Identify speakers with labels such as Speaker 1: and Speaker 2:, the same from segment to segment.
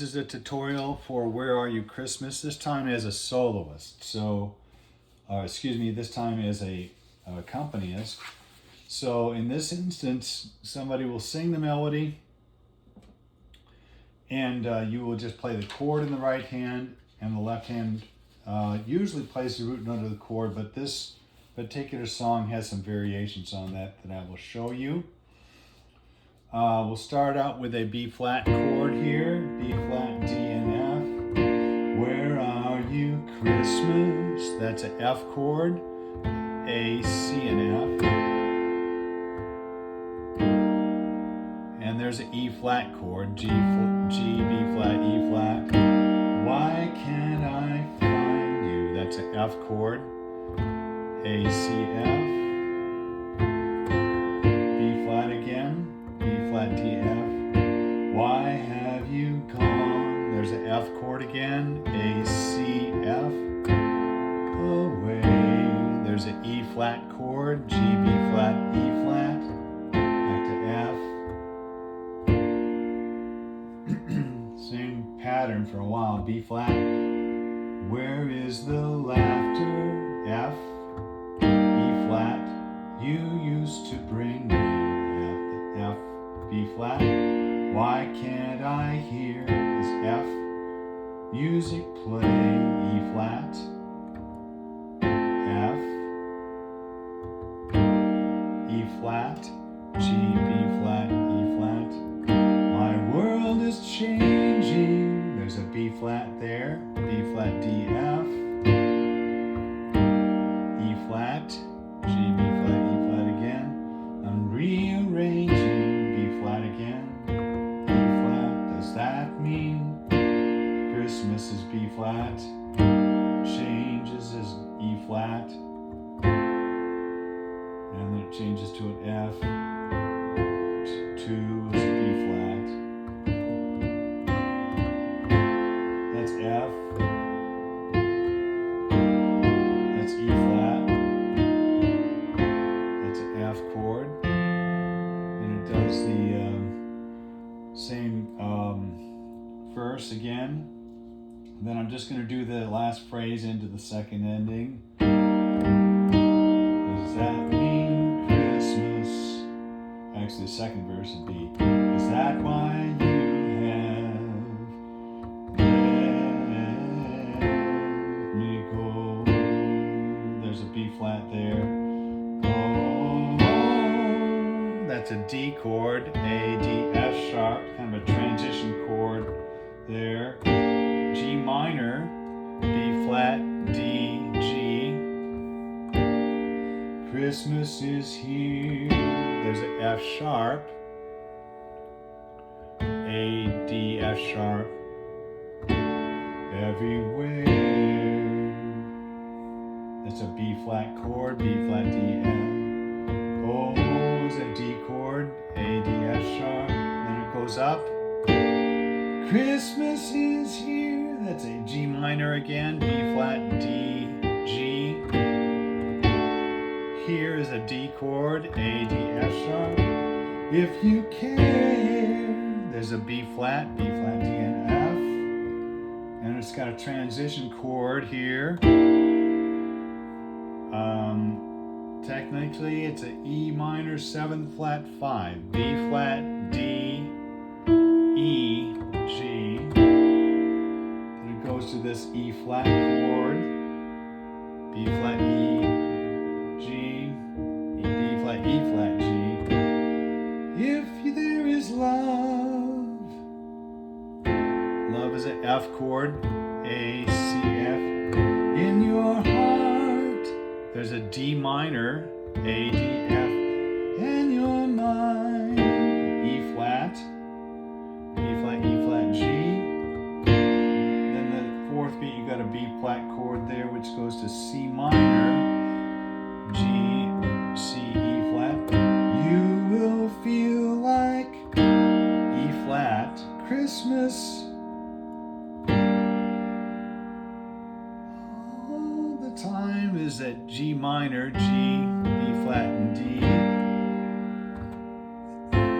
Speaker 1: This is a tutorial for Where Are You Christmas, this time as a soloist. This time as a accompanist. So in this instance, somebody will sing the melody and you will just play the chord in the right hand, and the left hand usually plays the root note of the chord, but this particular song has some variations on that I will show you. We'll start out with a B flat chord here, B flat, D and F. Where are you Christmas? That's an F chord, A, C and F. And there's an E flat chord, G, B flat, E flat. Why can't I find you? That's an F chord, A, C, F. B flat again, B flat, D, F. Why have you gone? There's an F chord again, A, C, F. Away. There's an E flat chord, G, B flat, E flat. Back to F. Same pattern for a while, B flat. Where is the laughter? F, E flat. You used to bring me. F, B flat. Why can't I hear this F? Music play, E flat, F, E flat, G, B flat, E flat. My world is changing. There's a B flat there, B flat, D, F, E flat, G, B flat, E flat again. I'm rearranging, B flat again, E flat. Does that mean Christmas is B flat? Changes is E flat. And then it changes to an F. 2 is a B flat. That's F. That's E flat. That's an F chord. And it does the same verse again. And then I'm just going to do the last phrase into the second ending. Does that mean Christmas? Actually, the second verse would be, is that why you have let me go? There's a B flat there. Oh, that's a D chord, A, D, F sharp, kind of a transition chord there. G minor, B flat, D, G. Christmas is here. There's an F sharp, A, D, F sharp. Everywhere. That's a B flat chord, B flat, D, F. Oh, is a D chord, A, D, F sharp. Then it goes up. Christmas is here. That's a G minor again, B flat, D, G. Here is a D chord, A, D, F sharp. If you care, there's a B flat, D, and F. And it's got a transition chord here. Technically, it's a E minor 7th flat 5, B flat, D, E, G. Then it goes to this E flat chord, B flat, E, G, D flat, E flat, G. If there is love, love is an F chord, A, C, F. In your heart, there's a D minor, A, D, F. And your mind, E flat, E flat, E flat, G. Then the fourth beat, you got a B flat chord there, which goes to C minor, G, C, E flat. You will feel like E flat, Christmas. All the time is at G minor, G, B flat, and D.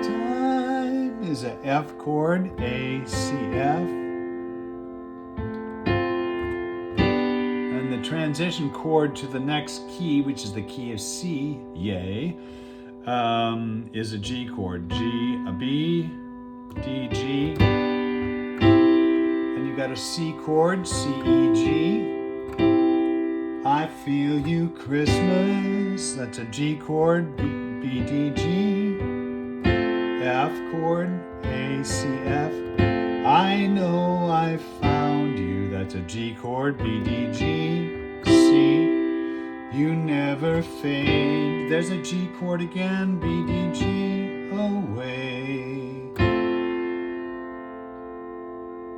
Speaker 1: Time is an F chord, A, C, F. transition chord to the next key, which is the key of C, yay, is a G chord. G, a B, D, G. And you got a C chord, C, E, G. I feel you Christmas, that's a G chord, B, D, G. F chord, A, C, F. I know I found you, that's a G chord, B, D, G, C. You never fade, there's a G chord again, B, D, G, away.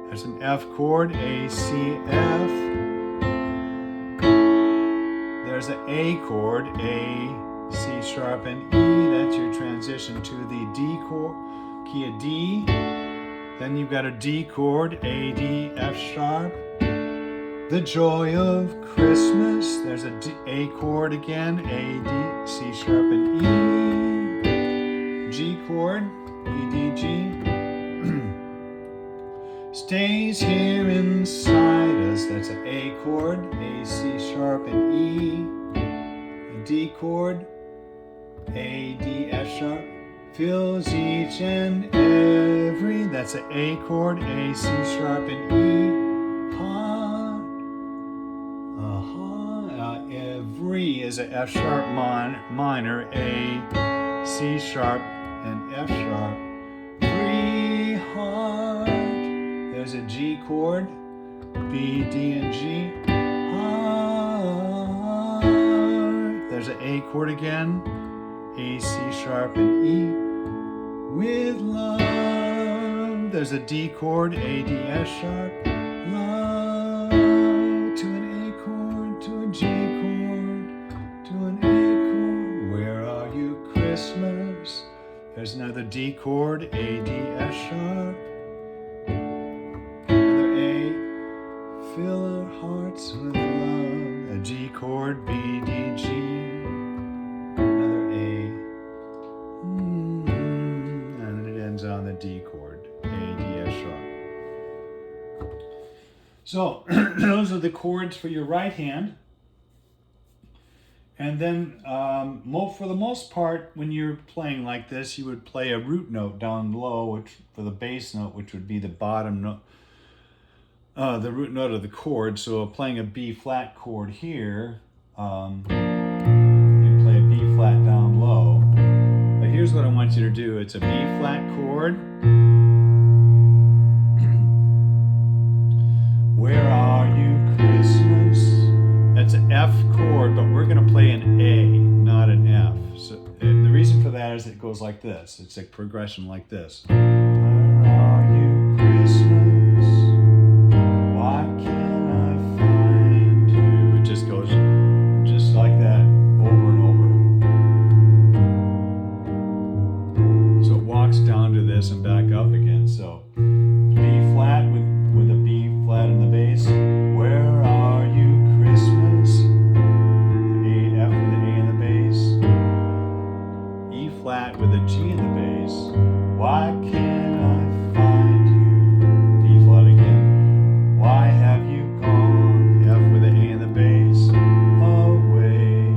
Speaker 1: There's an F chord, A, C, F. There's an A chord, A, C sharp, and E. That's your transition to the D chord, key of D. Then you've got a D chord, A, D, F sharp. The joy of Christmas. There's a D, A chord again, A, D, C sharp, and E. G chord, E, D, G. Stays here inside us. That's an A chord, A, C sharp, and E. A D chord, A, D, F sharp. Fills each and every. That's an A chord, A, C sharp, and E. Every is a F sharp minor, A, C sharp, and F sharp. Free heart. There's a G chord, B, D, and G. Heart. There's an A chord again, A, C sharp, and E. With love. There's a D chord, A, D, S sharp. Love to an A chord, to a G chord, to an A chord. Where are you, Christmas? There's another D chord, A, D, S sharp. Another A. Fill our hearts with love. A G chord, B, D, G. Another A. And it ends on the D chord, A, D, S sharp. So those are the chords for your right hand. And then for the most part, when you're playing like this, you would play a root note down low, which for the bass note, which would be the bottom note, the root note of the chord. So playing a B flat chord here, you play a B flat down low. But here's what I want you to do. It's a B flat chord. Where are you, Christmas? That's an F chord, but we're going to play an A, not an F. So, and the reason for that is it goes like this. It's a progression like this. Where are you, Christmas? Why can't I find you? It just goes just like that over and over. So it walks down to this and back up again. So B flat with a B flat in the bass. Where are you, Christmas? A, F with an A in the bass. E flat with a G in the bass. Why can't I find you? B flat again. Why have you gone? F with an A in the bass. Away.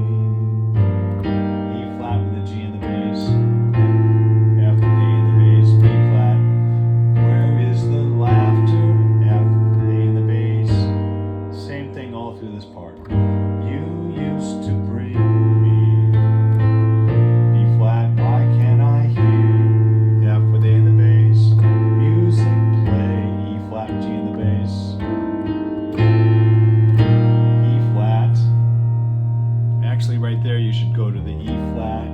Speaker 1: E flat with a G in the bass. F with A in the bass. B flat. Where is the laughter? F with A in the bass. Same thing all through this part. You used to bring me. B flat. Why can't I hear? F with A in the bass. Music play. E flat, G in the bass. E flat. Actually, right there, you should go to the E flat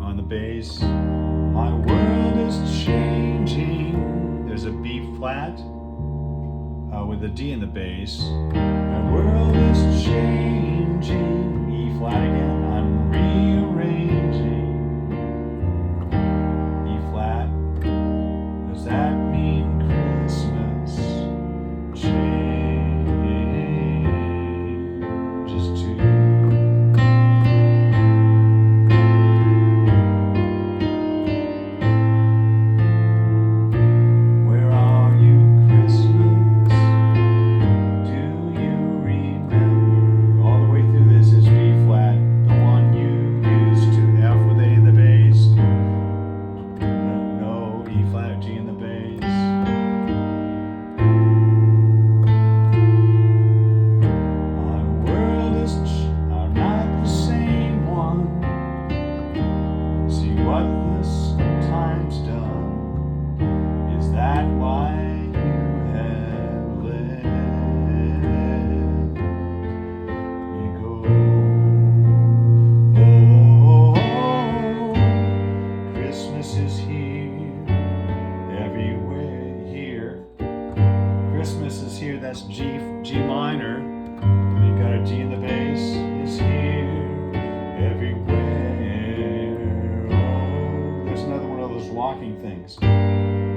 Speaker 1: on the bass. My world is changing. There's a B flat with a D in the bass. My world is changing. E flat again. I'm rearranging. E flat. Does that mean Christmas? Changes too. Where are you, Christmas? Do you remember? Christmas is here. That's G minor. And you got a D in the bass. Is here everywhere. Oh, there's another one of those walking things.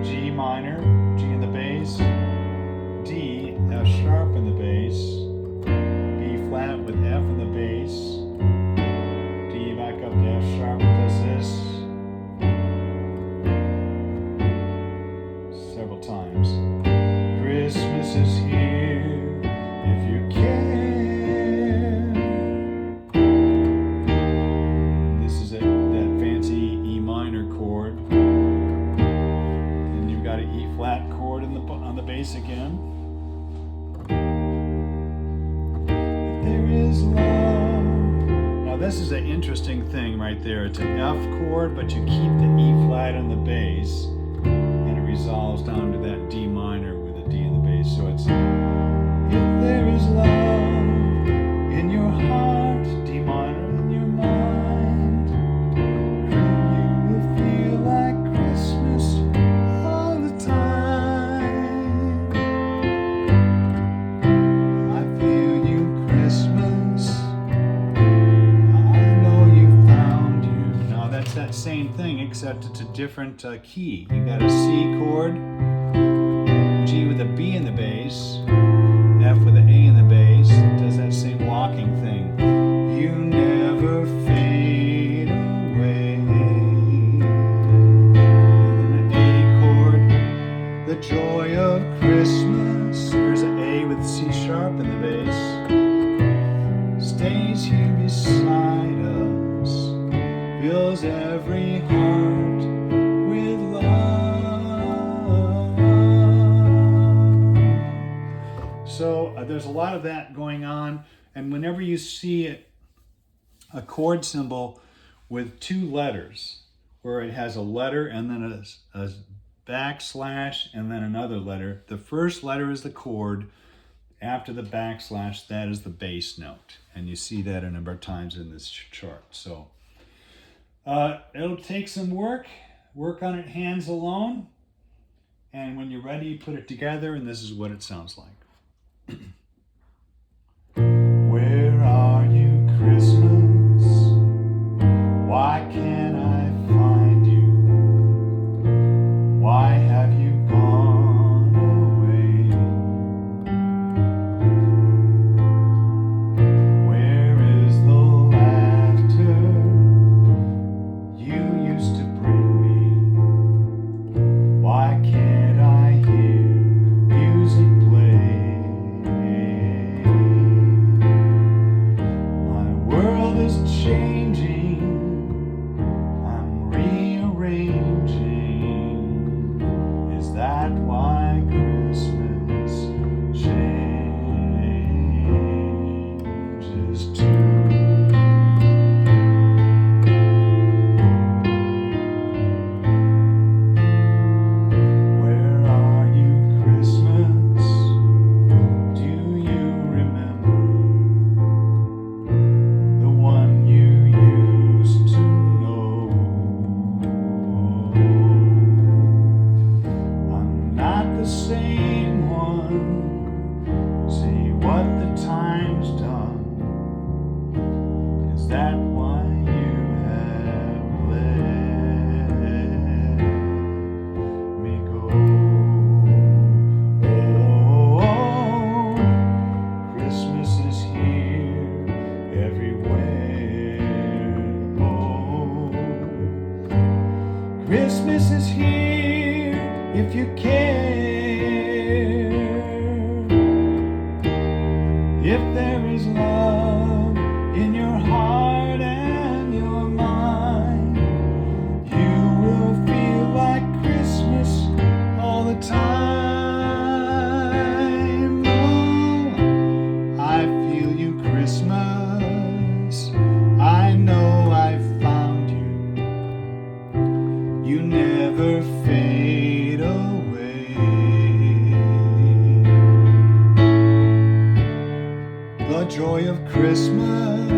Speaker 1: G minor, G in the bass, D, F sharp in the bass, B flat with F in the bass, D back up to F sharp, does this several times. Christmas is here if you care. This is that fancy E minor chord. Then you've got an E flat chord on the bass again. If there is love. Now this is an interesting thing right there. It's an F chord, but you keep the E flat on the bass, and it resolves down to that D minor with a D in the bass. So it's, if there is love in your heart, D minor in your mind, you will feel like Christmas all the time. I feel you Christmas, I know you found you. Now that's that same thing, except it's a different key. You got a C chord, G with a B in the bass, F with an A in the bass, does that same walking thing. You never fade away. And then an A chord, the joy of Christmas. There's an A with C sharp in the bass. Stays here beside us, fills every heart with love. So there's a lot of that going on, and whenever you see a chord symbol with two letters, where it has a letter and then a backslash and then another letter, the first letter is the chord, after the backslash, that is the bass note, and you see that a number of times in this chart. So it'll take some work on it hands alone, and when you're ready, you put it together, and this is what it sounds like. Where are you, Christmas? Why can't I find you? Why have you gone away? Where is the laughter you used to bring me? Why can't I hear music play? My world is changing, I'm rearranging. Is that why Christmas changes too? Where are you, Christmas? Do you remember the one you used to know? I'm not the same one. See what the time's done. Is that why you have let me go? Oh, Christmas is here everywhere. Oh, Christmas is here if you care. If there is love in your heart and your mind, you will feel like Christmas all the time. Oh, I feel you, Christmas. I know I found you. You never fade away. The joy of Christmas